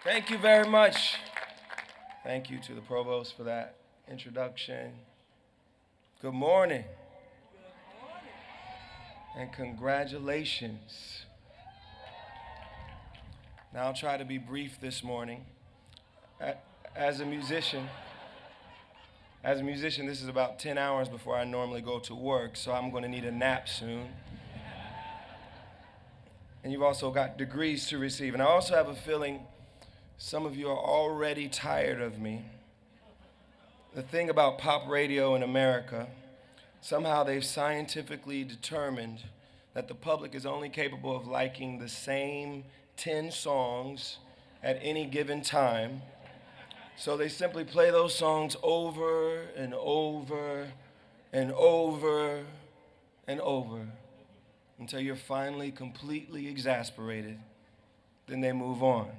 Thank you very much. Thank you to the provost for that introduction. Good morning and congratulations. Now I'll try to be brief this morning. As a musician, this is about 10 hours before I normally go to work, so I'm going to need a nap soon. And you've also got degrees to receive. And I also have a feeling some of you are already tired of me. The thing about pop radio in America, somehow they've scientifically determined that the public is only capable of liking the same 10 songs at any given time. So they simply play those songs over and over and over and over until you're finally completely exasperated. Then they move on.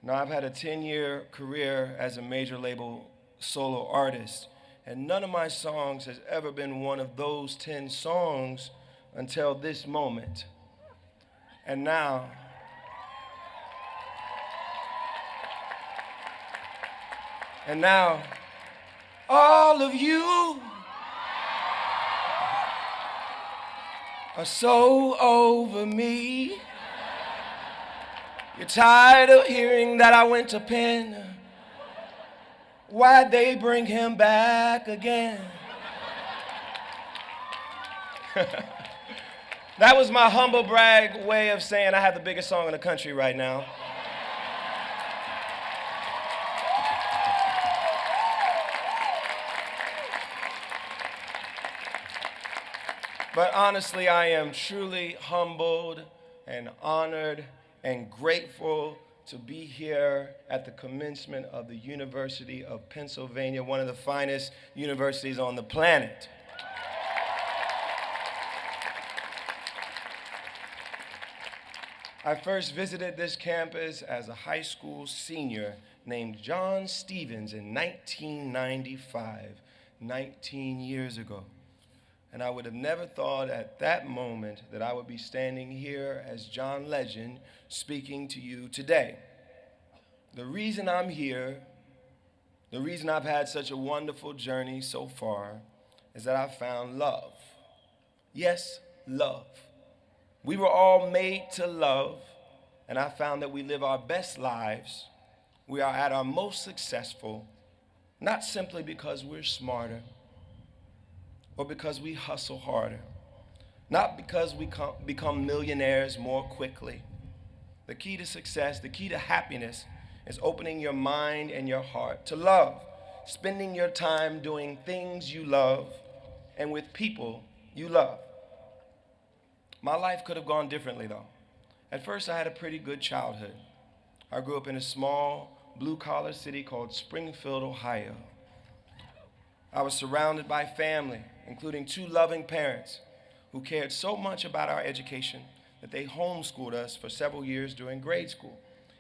Now, I've had a 10-year career as a major label solo artist, and none of my songs has ever been one of those 10 songs until this moment. And now, all of you are so over me. You're tired of hearing that I went to Penn. Why'd they bring him back again? That was my humble brag way of saying I have the biggest song in the country right now. But honestly, I am truly humbled and honored and grateful to be here at the commencement of the University of Pennsylvania, one of the finest universities on the planet. I first visited this campus as a high school senior named John Stevens in 1995, 19 years ago. And I would have never thought at that moment that I would be standing here as John Legend speaking to you today. The reason I'm here, the reason I've had such a wonderful journey so far, is that I found love. Yes, love. We were all made to love, and I found that we live our best lives. We are at our most successful, not simply because we're smarter, or because we hustle harder, not because we become millionaires more quickly. The key to success, the key to happiness, is opening your mind and your heart to love, spending your time doing things you love and with people you love. My life could have gone differently, though. At first, I had a pretty good childhood. I grew up in a small, blue-collar city called Springfield, Ohio. I was surrounded by family, including 2 loving parents who cared so much about our education that they homeschooled us for several years during grade school.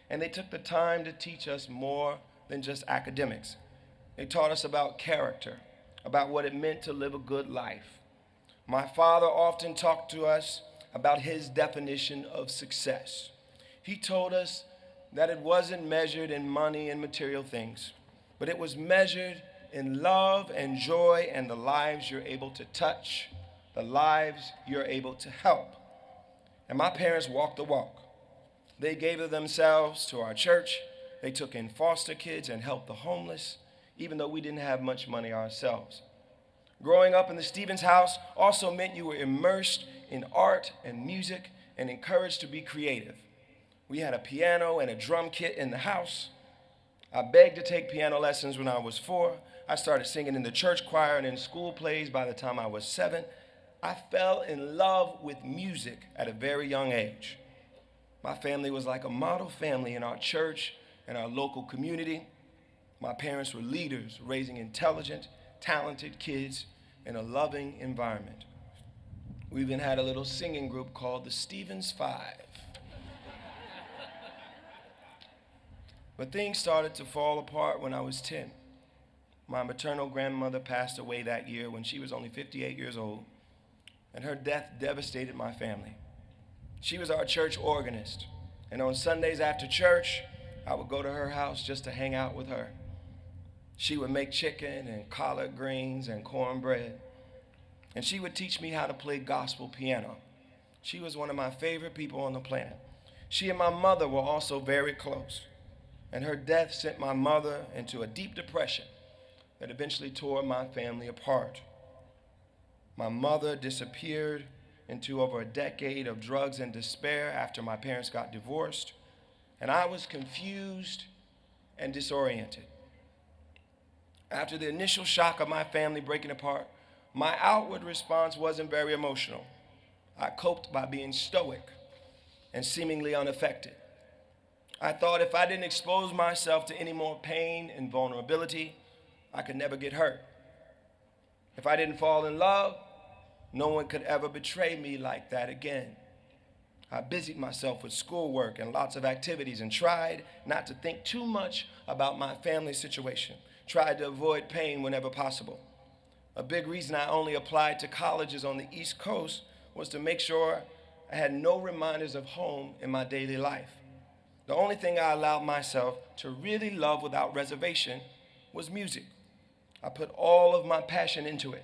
And they took the time to teach us more than just academics. They taught us about character, about what it meant to live a good life. My father often talked to us about his definition of success. He told us that it wasn't measured in money and material things, but it was measured in love and joy and the lives you're able to touch, the lives you're able to help. And my parents walked the walk. They gave of themselves to our church. They took in foster kids and helped the homeless, even though we didn't have much money ourselves. Growing up in the Stevens house also meant you were immersed in art and music and encouraged to be creative. We had a piano and a drum kit in the house. I begged to take piano lessons when I was 4. I started singing in the church choir and in school plays by the time I was 7. I fell in love with music at a very young age. My family was like a model family in our church and our local community. My parents were leaders, raising intelligent, talented kids in a loving environment. We even had a little singing group called the Stevens Five. But things started to fall apart when I was 10. My maternal grandmother passed away that year when she was only 58 years old, and her death devastated my family. She was our church organist, and on Sundays after church, I would go to her house just to hang out with her. She would make chicken and collard greens and cornbread. And she would teach me how to play gospel piano. She was one of my favorite people on the planet. She and my mother were also very close. And her death sent my mother into a deep depression that eventually tore my family apart. My mother disappeared into over a decade of drugs and despair after my parents got divorced, and I was confused and disoriented. After the initial shock of my family breaking apart, my outward response wasn't very emotional. I coped by being stoic and seemingly unaffected. I thought if I didn't expose myself to any more pain and vulnerability, I could never get hurt. If I didn't fall in love, no one could ever betray me like that again. I busied myself with schoolwork and lots of activities and tried not to think too much about my family situation, tried to avoid pain whenever possible. A big reason I only applied to colleges on the East Coast was to make sure I had no reminders of home in my daily life. The only thing I allowed myself to really love without reservation was music. I put all of my passion into it.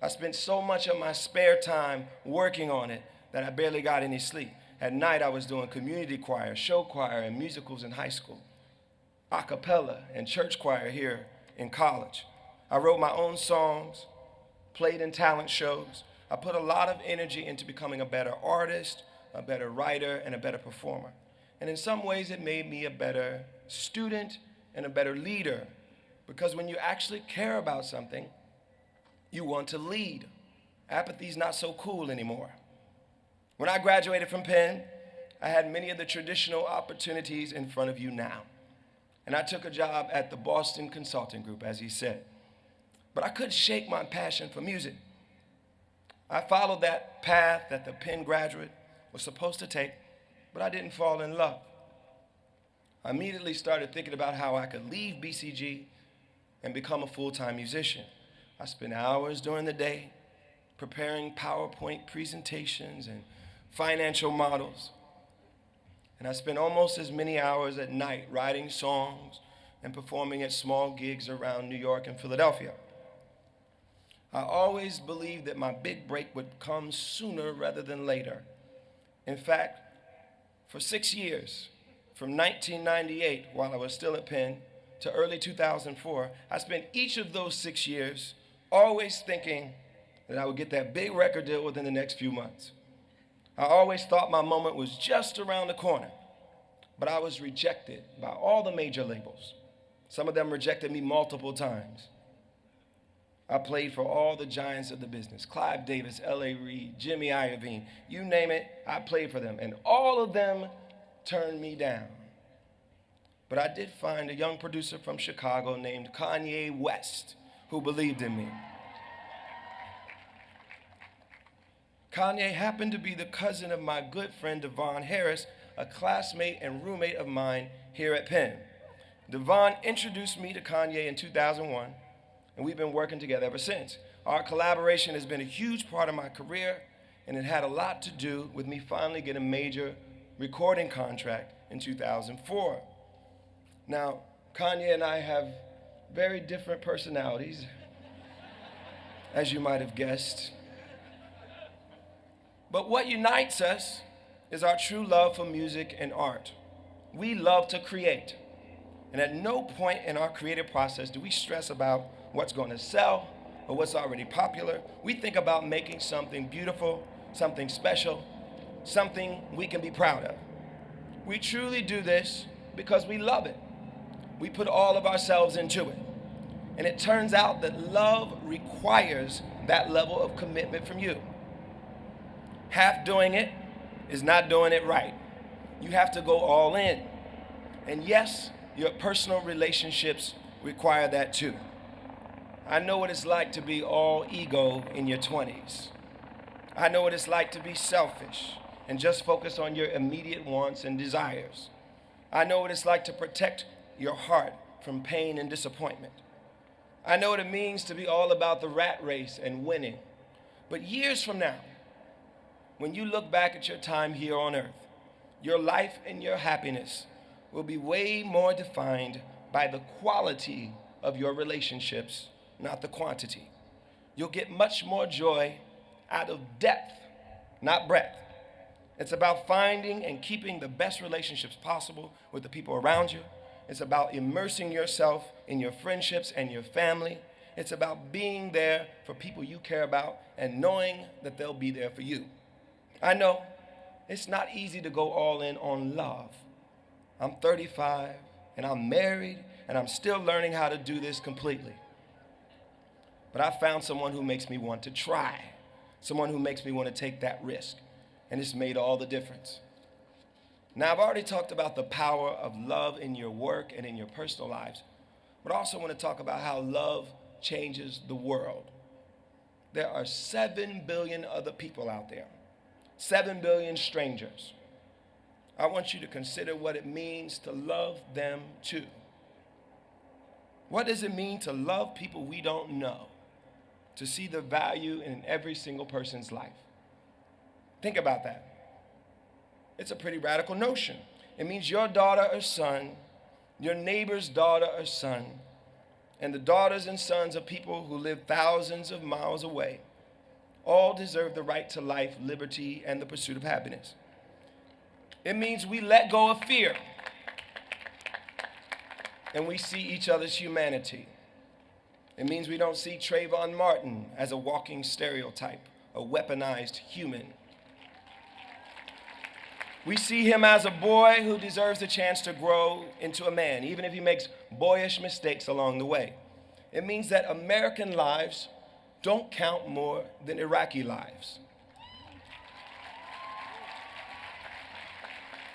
I spent so much of my spare time working on it that I barely got any sleep. At night, I was doing community choir, show choir, and musicals in high school, a cappella and church choir here in college. I wrote my own songs, played in talent shows. I put a lot of energy into becoming a better artist, a better writer, and a better performer. And in some ways, it made me a better student and a better leader, because when you actually care about something, you want to lead. Apathy's not so cool anymore. When I graduated from Penn, I had many of the traditional opportunities in front of you now. And I took a job at the Boston Consulting Group, as he said. But I couldn't shake my passion for music. I followed that path that the Penn graduate was supposed to take, but I didn't fall in love. I immediately started thinking about how I could leave BCG and become a full-time musician. I spent hours during the day preparing PowerPoint presentations and financial models. And I spent almost as many hours at night writing songs and performing at small gigs around New York and Philadelphia. I always believed that my big break would come sooner rather than later. In fact, for 6 years, from 1998, while I was still at Penn, to early 2004, I spent each of those 6 years always thinking that I would get that big record deal within the next few months. I always thought my moment was just around the corner, but I was rejected by all the major labels. Some of them rejected me multiple times. I played for all the giants of the business, Clive Davis, L.A. Reid, Jimmy Iovine, you name it, I played for them, and all of them turned me down. But I did find a young producer from Chicago named Kanye West who believed in me. Kanye happened to be the cousin of my good friend Devon Harris, a classmate and roommate of mine here at Penn. Devon introduced me to Kanye in 2001, and we've been working together ever since. Our collaboration has been a huge part of my career, and it had a lot to do with me finally getting a major recording contract in 2004. Now, Kanye and I have very different personalities, as you might have guessed. But what unites us is our true love for music and art. We love to create. And at no point in our creative process do we stress about what's going to sell or what's already popular. We think about making something beautiful, something special, something we can be proud of. We truly do this because we love it. We put all of ourselves into it. And it turns out that love requires that level of commitment from you. Half doing it is not doing it right. You have to go all in. And yes, your personal relationships require that too. I know what it's like to be all ego in your 20s. I know what it's like to be selfish and just focus on your immediate wants and desires. I know what it's like to protect your heart from pain and disappointment. I know what it means to be all about the rat race and winning. But years from now, when you look back at your time here on earth, your life and your happiness will be way more defined by the quality of your relationships, not the quantity. You'll get much more joy out of depth, not breadth. It's about finding and keeping the best relationships possible with the people around you. It's about immersing yourself in your friendships and your family. It's about being there for people you care about and knowing that they'll be there for you. I know it's not easy to go all in on love. I'm 35 and I'm married and I'm still learning how to do this completely. But I found someone who makes me want to try, someone who makes me want to take that risk, and it's made all the difference. Now, I've already talked about the power of love in your work and in your personal lives, but I also want to talk about how love changes the world. There are 7 billion other people out there, 7 billion strangers. I want you to consider what it means to love them too. What does it mean to love people we don't know? To see the value in every single person's life. Think about that. It's a pretty radical notion. It means your daughter or son, your neighbor's daughter or son, and the daughters and sons of people who live thousands of miles away all deserve the right to life, liberty, and the pursuit of happiness. It means we let go of fear and we see each other's humanity. It means we don't see Trayvon Martin as a walking stereotype, a weaponized human. We see him as a boy who deserves a chance to grow into a man, even if he makes boyish mistakes along the way. It means that American lives don't count more than Iraqi lives.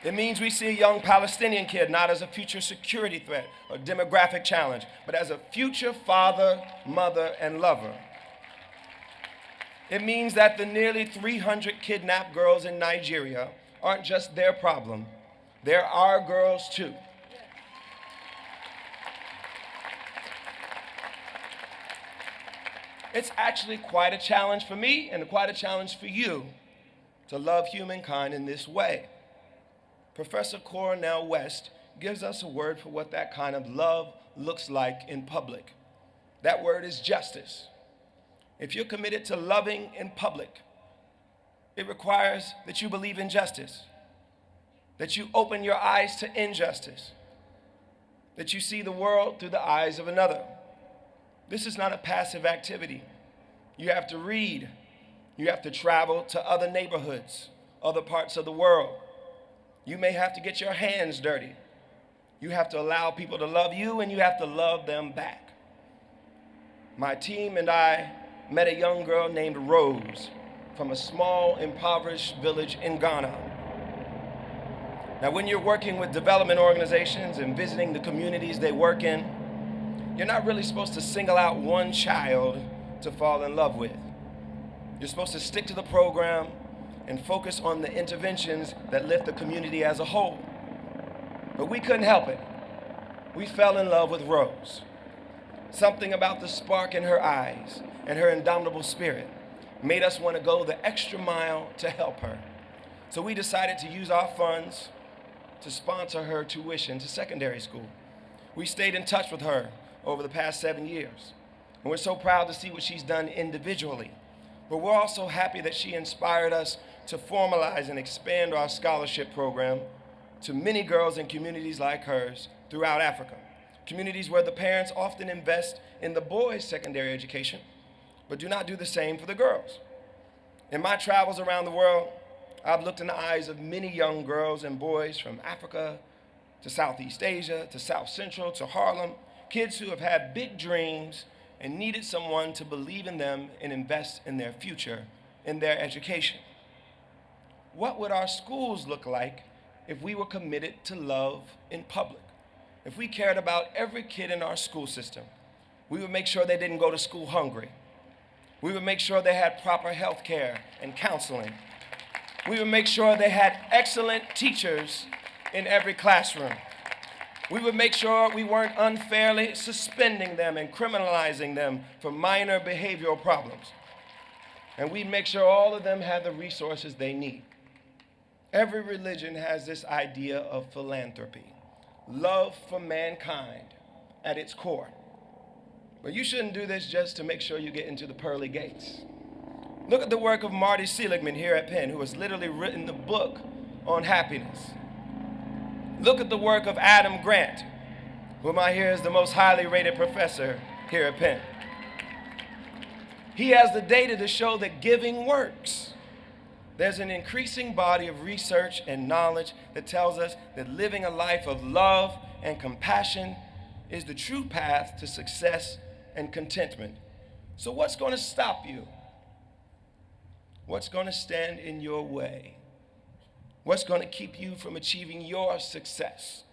It means we see a young Palestinian kid not as a future security threat or demographic challenge, but as a future father, mother, and lover. It means that the nearly 300 kidnapped girls in Nigeria aren't just their problem, they're our girls too. It's actually quite a challenge for me and quite a challenge for you to love humankind in this way. Professor Cornel West gives us a word for what that kind of love looks like in public. That word is justice. If you're committed to loving in public, it requires that you believe in justice, that you open your eyes to injustice, that you see the world through the eyes of another. This is not a passive activity. You have to read. You have to travel to other neighborhoods, other parts of the world. You may have to get your hands dirty. You have to allow people to love you, and you have to love them back. My team and I met a young girl named Rose from a small, impoverished village in Ghana. Now, when you're working with development organizations and visiting the communities they work in, you're not really supposed to single out one child to fall in love with. You're supposed to stick to the program and focus on the interventions that lift the community as a whole. But we couldn't help it. We fell in love with Rose. Something about the spark in her eyes and her indomitable spirit made us want to go the extra mile to help her. So we decided to use our funds to sponsor her tuition to secondary school. We stayed in touch with her over the past 7 years. And we're so proud to see what she's done individually. But we're also happy that she inspired us to formalize and expand our scholarship program to many girls in communities like hers throughout Africa. Communities where the parents often invest in the boys' secondary education, but do not do the same for the girls. In my travels around the world, I've looked in the eyes of many young girls and boys from Africa to Southeast Asia to South Central to Harlem, kids who have had big dreams and needed someone to believe in them and invest in their future, in their education. What would our schools look like if we were committed to love in public? If we cared about every kid in our school system, we would make sure they didn't go to school hungry. We would make sure they had proper health care and counseling. We would make sure they had excellent teachers in every classroom. We would make sure we weren't unfairly suspending them and criminalizing them for minor behavioral problems. And we'd make sure all of them had the resources they need. Every religion has this idea of philanthropy, love for mankind at its core. But you shouldn't do this just to make sure you get into the pearly gates. Look at the work of Marty Seligman here at Penn, who has literally written the book on happiness. Look at the work of Adam Grant, whom I hear is the most highly rated professor here at Penn. He has the data to show that giving works. There's an increasing body of research and knowledge that tells us that living a life of love and compassion is the true path to success and contentment. So what's going to stop you? What's going to stand in your way? What's going to keep you from achieving your success?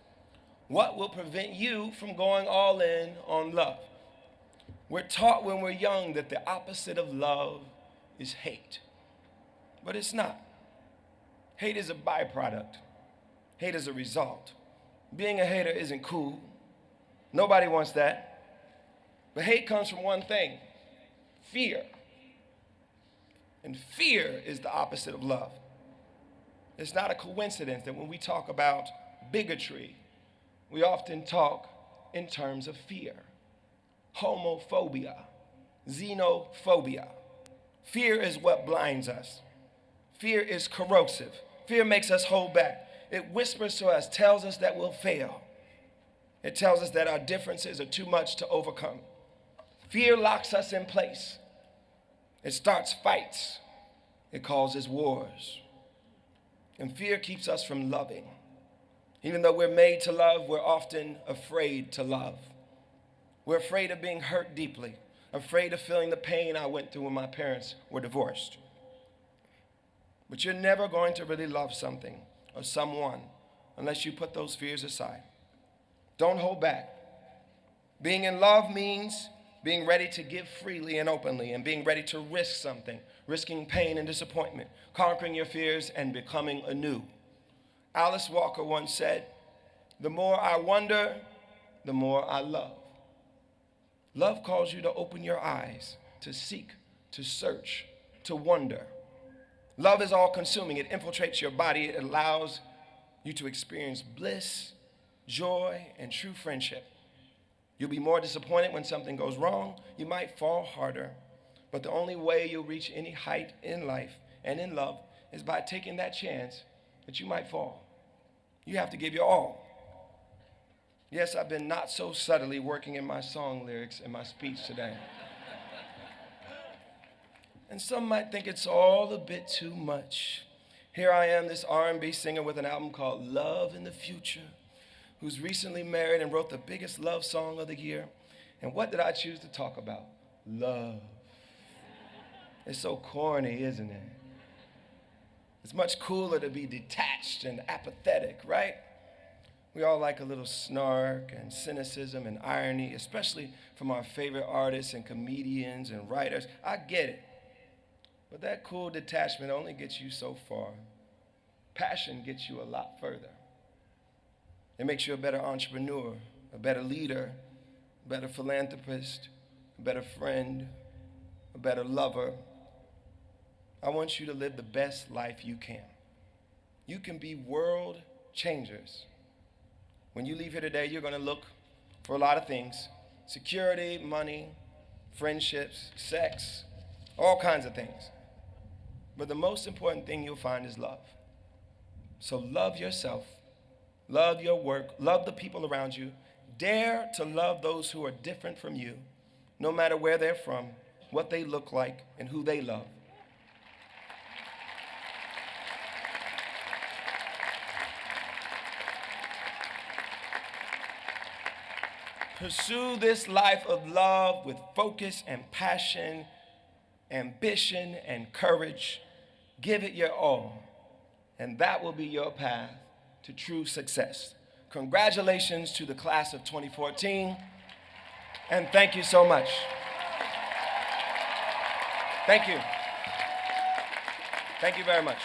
What will prevent you from going all in on love? We're taught when we're young that the opposite of love is hate. But it's not. Hate is a byproduct. Hate is a result. Being a hater isn't cool. Nobody wants that. But hate comes from one thing: fear. And fear is the opposite of love. It's not a coincidence that when we talk about bigotry, we often talk in terms of fear. Homophobia, xenophobia. Fear is what blinds us. Fear is corrosive. Fear makes us hold back. It whispers to us, tells us that we'll fail. It tells us that our differences are too much to overcome. Fear locks us in place. It starts fights. It causes wars. And fear keeps us from loving. Even though we're made to love, we're often afraid to love. We're afraid of being hurt deeply, afraid of feeling the pain I went through when my parents were divorced. But you're never going to really love something or someone unless you put those fears aside. Don't hold back. Being in love means being ready to give freely and openly, and being ready to risk something, risking pain and disappointment, conquering your fears and becoming anew. Alice Walker once said, "The more I wonder, the more I love." Love calls you to open your eyes, to seek, to search, to wonder. Love is all-consuming. It infiltrates your body. It allows you to experience bliss, joy, and true friendship. You'll be more disappointed when something goes wrong. You might fall harder. But the only way you'll reach any height in life and in love is by taking that chance that you might fall. You have to give your all. Yes, I've been not so subtly working in my song lyrics in my speech today. And some might think it's all a bit too much. Here I am, this R&B singer with an album called Love in the Future, who's recently married and wrote the biggest love song of the year. And what did I choose to talk about? Love. It's so corny, isn't it? It's much cooler to be detached and apathetic, right? We all like a little snark and cynicism and irony, especially from our favorite artists and comedians and writers. I get it. But that cool detachment only gets you so far. Passion gets you a lot further. It makes you a better entrepreneur, a better leader, a better philanthropist, a better friend, a better lover. I want you to live the best life you can. You can be world changers. When you leave here today, you're going to look for a lot of things: security, money, friendships, sex, all kinds of things. But the most important thing you'll find is love. So love yourself, love your work, love the people around you. Dare to love those who are different from you, no matter where they're from, what they look like, and who they love. Pursue this life of love with focus and passion, ambition and courage. Give it your all, and that will be your path to true success. Congratulations to the class of 2014, and thank you so much. Thank you. Thank you very much.